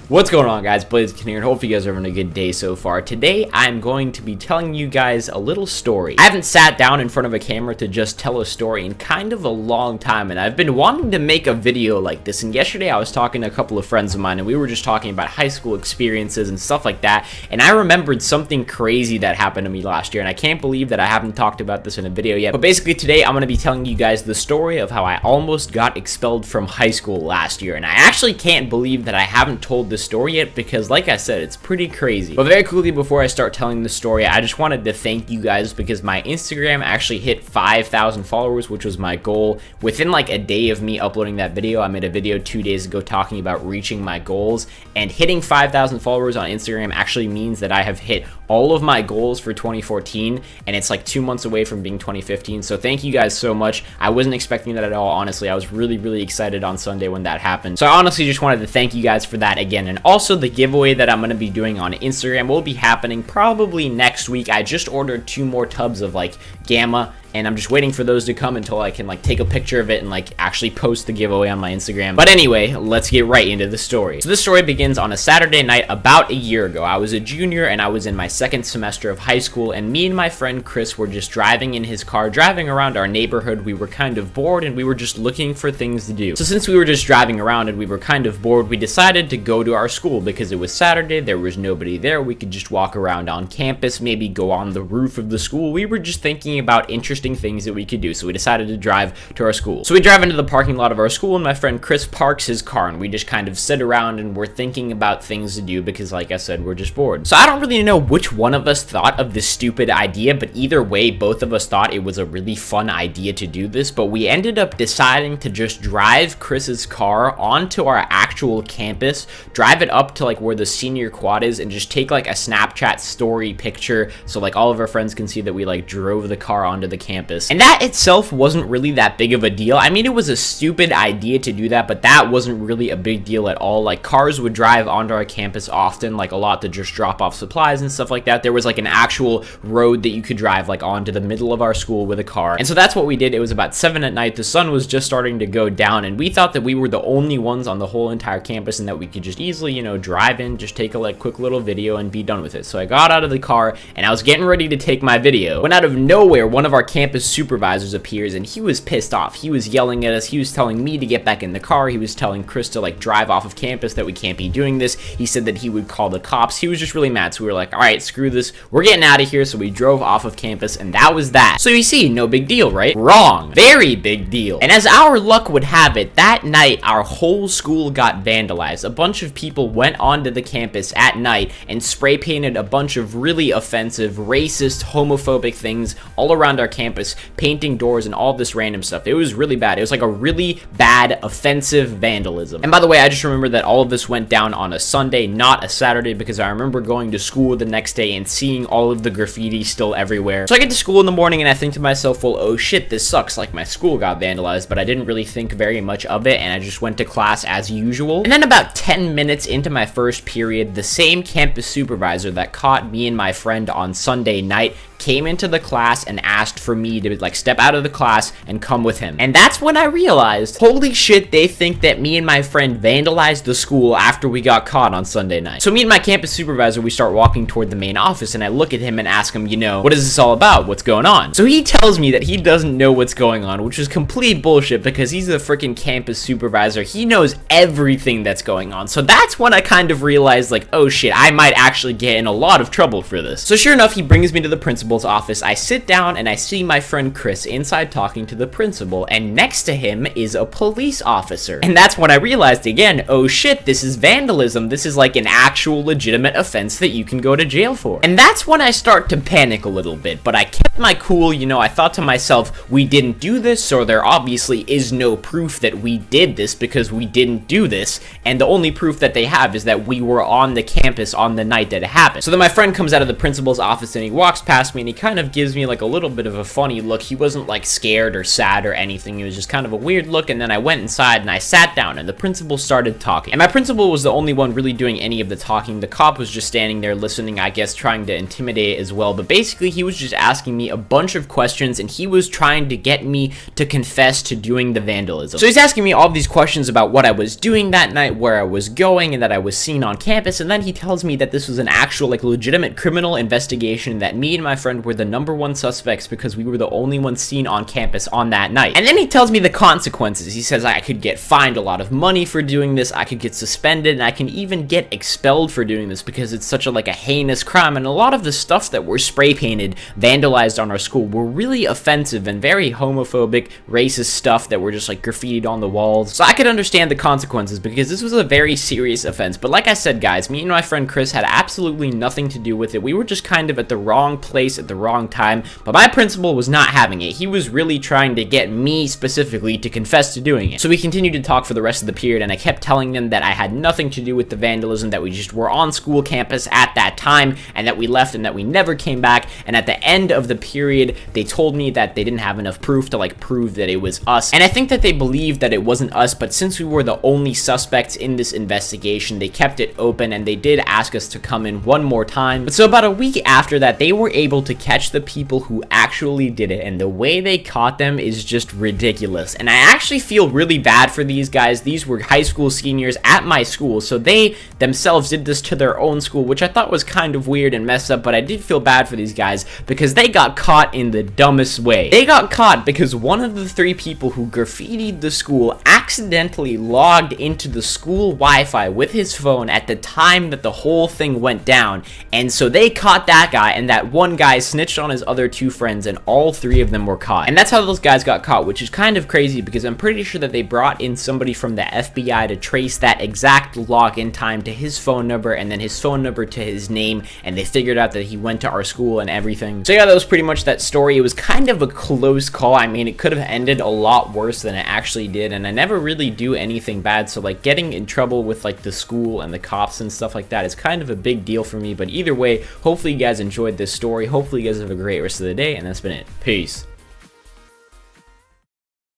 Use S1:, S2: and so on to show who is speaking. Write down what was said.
S1: What's going on, guys? Blaze here, and hopefully you guys are having a good day so far. Today, I'm going to be telling you guys a little story. I haven't sat down in front of a camera to just tell a story in kind of a long time, and I've been wanting to make a video like this. And yesterday, I was talking to a couple of friends of mine, and we were just talking about high school experiences and stuff like that, and I remembered something crazy that happened to me last year, and I can't believe that I haven't talked about this in a video yet. But basically, today, I'm going to be telling you guys the story of how I almost got expelled from high school last year, and I actually can't believe that I haven't told the story yet because, like I said, it's pretty crazy. But very quickly, before I start telling the story, I just wanted to thank you guys because my Instagram actually hit 5,000 followers, which was my goal. Within like a day of me uploading that video, I made a video 2 days ago talking about reaching my goals, and hitting 5,000 followers on Instagram actually means that I have hit all of my goals for 2014, and it's like 2 months away from being 2015. So thank you guys so much. I wasn't expecting that at all, honestly. I was really excited on Sunday when that happened. So I honestly just wanted to thank you guys for that again. And also, the giveaway that I'm going to be doing on Instagram will be happening probably next week. I just ordered 2 more tubs of like Gamma, and I'm just waiting for those to come until I can like take a picture of it and like actually post the giveaway on my Instagram. But anyway, let's get right into the story. So this story begins on a Saturday night about a year ago. I was a junior and I was in my second semester of high school, and me and my friend Chris were just driving in his car, driving around our neighborhood. We were kind of bored and we were just looking for things to do. So since we were just driving around and we were kind of bored, we decided to go to our school because it was Saturday. There was nobody there. We could just walk around on campus, maybe go on the roof of the school. We were just thinking about interesting things that we could do, so we decided to drive to our school. So we drive into the parking lot of our school, and my friend Chris parks his car, and we just kind of sit around and we're thinking about things to do because, like I said, we're just bored. So I don't really know which one of us thought of this stupid idea, but either way, both of us thought it was a really fun idea to do this. But we ended up deciding to just drive Chris's car onto our actual campus, drive it up to like where the senior quad is, and just take like a Snapchat story picture so like all of our friends can see that we like drove the car onto the campus. And that itself wasn't really that big of a deal. I mean, it was a stupid idea to do that, but that wasn't really a big deal at all. Like, cars would drive onto our campus often, like a lot, to just drop off supplies and stuff like that. There was like an actual road that you could drive like onto the middle of our school with a car. And so that's what we did. It was about 7 at night. The sun was just starting to go down, and we thought that we were the only ones on the whole entire campus and that we could just easily, you know, drive in, just take a like quick little video and be done with it. So I got out of the car and I was getting ready to take my video when out of nowhere, one of our campus supervisors appears, and he was pissed off. He was yelling at us. He was telling me to get back in the car. He was telling Chris to like drive off of campus, that we can't be doing this. He said that he would call the cops. He was just really mad. So we were like, all right, screw this. We're getting out of here. So we drove off of campus, and that was that. So you see, no big deal, right? Wrong. Very big deal. And as our luck would have it, that night, our whole school got vandalized. A bunch of people went onto the campus at night and spray painted a bunch of really offensive, racist, homophobic things all around our campus, painting doors and all this random stuff. It was really bad. It was like a really bad, offensive vandalism. And by the way, I just remember that all of this went down on a Sunday, not a Saturday, because I remember going to school the next day and seeing all of the graffiti still everywhere. So I get to school in the morning and I think to myself, well, oh shit, this sucks. Like, my school got vandalized, but I didn't really think very much of it, and I just went to class as usual. And then about 10 minutes into my first period, the same campus supervisor that caught me and my friend on Sunday night came into the class and asked for me to like step out of the class and come with him. And that's when I realized, holy shit, they think that me and my friend vandalized the school after we got caught on Sunday night. So me and my campus supervisor, we start walking toward the main office, and I look at him and ask him, you know, what is this all about? What's going on? So he tells me that he doesn't know what's going on, which is complete bullshit because he's the freaking campus supervisor. He knows everything that's going on. So that's when I kind of realized, like, oh shit, I might actually get in a lot of trouble for this. So sure enough, he brings me to the principal's office. I sit down and I see my friend Chris inside talking to the principal, and next to him is a police officer. And that's when I realized again, oh shit, this is vandalism. This is like an actual legitimate offense that you can go to jail for. And that's when I start to panic a little bit, but I kept my cool. You know, I thought to myself, we didn't do this, so there obviously is no proof that we did this because we didn't do this, and the only proof that they have is that we were on the campus on the night that it happened. So then my friend comes out of the principal's office and he walks past me and he kind of gives me like a little bit of a funny look. He wasn't like scared or sad or anything. It was just kind of a weird look. And then I went inside and I sat down and the principal started talking. And my principal was the only one really doing any of the talking. The cop was just standing there listening, I guess trying to intimidate as well. But basically he was just asking me a bunch of questions and he was trying to get me to confess to doing the vandalism. So he's asking me all these questions about what I was doing that night, where I was going, and that I was seen on campus. And then he tells me that this was an actual like legitimate criminal investigation, that me and my friend were the #1 suspects because we were the only ones seen on campus on that night. And then he tells me the consequences. He says I could get fined a lot of money for doing this, I could get suspended, and I can even get expelled for doing this because it's such a like a heinous crime. And a lot of the stuff that were spray painted, vandalized on our school were really offensive and very homophobic, racist stuff that were just like graffitied on the walls. So I could understand the consequences because this was a very serious offense. But like I said, guys, me and my friend Chris had absolutely nothing to do with it. We were just kind of at the wrong place at the wrong time. But my principal was not having it. He was really trying to get me specifically to confess to doing it. So we continued to talk for the rest of the period, and I kept telling them that I had nothing to do with the vandalism, that we just were on school campus at that time, and that we left and that we never came back. And at the end of the period, they told me that they didn't have enough proof to like prove that it was us. And I think that they believed that it wasn't us, but since we were the only suspects in this investigation, they kept it open and they did ask us to come in one more time. But so about a week after that, they were able to catch the people who actually did it, and the way they caught them is just ridiculous. And I actually feel really bad for these guys. These were high school seniors at my school, so they themselves did this to their own school, which I thought was kind of weird and messed up, but I did feel bad for these guys because they got caught in the dumbest way. They got caught because one of the 3 people who graffitied the school accidentally logged into the school Wi-Fi with his phone at the time that the whole thing went down, and so they caught that guy, and that one guy snitched on his other 2 friends, and all 3 of them were caught. And that's how those guys got caught, which is kind of crazy because I'm pretty sure that they brought in somebody from the FBI to trace that exact login time to his phone number, and then his phone number to his name, and they figured out that he went to our school and everything. So yeah, that was pretty much that story. It was kind of a close call. I mean, it could have ended a lot worse than it actually did, and I never really do anything bad, so like getting in trouble with like the school and the cops and stuff like that is kind of a big deal for me. But either way, hopefully you guys enjoyed this story. Hopefully you guys have a great rest of the day, and that's been it. Peace.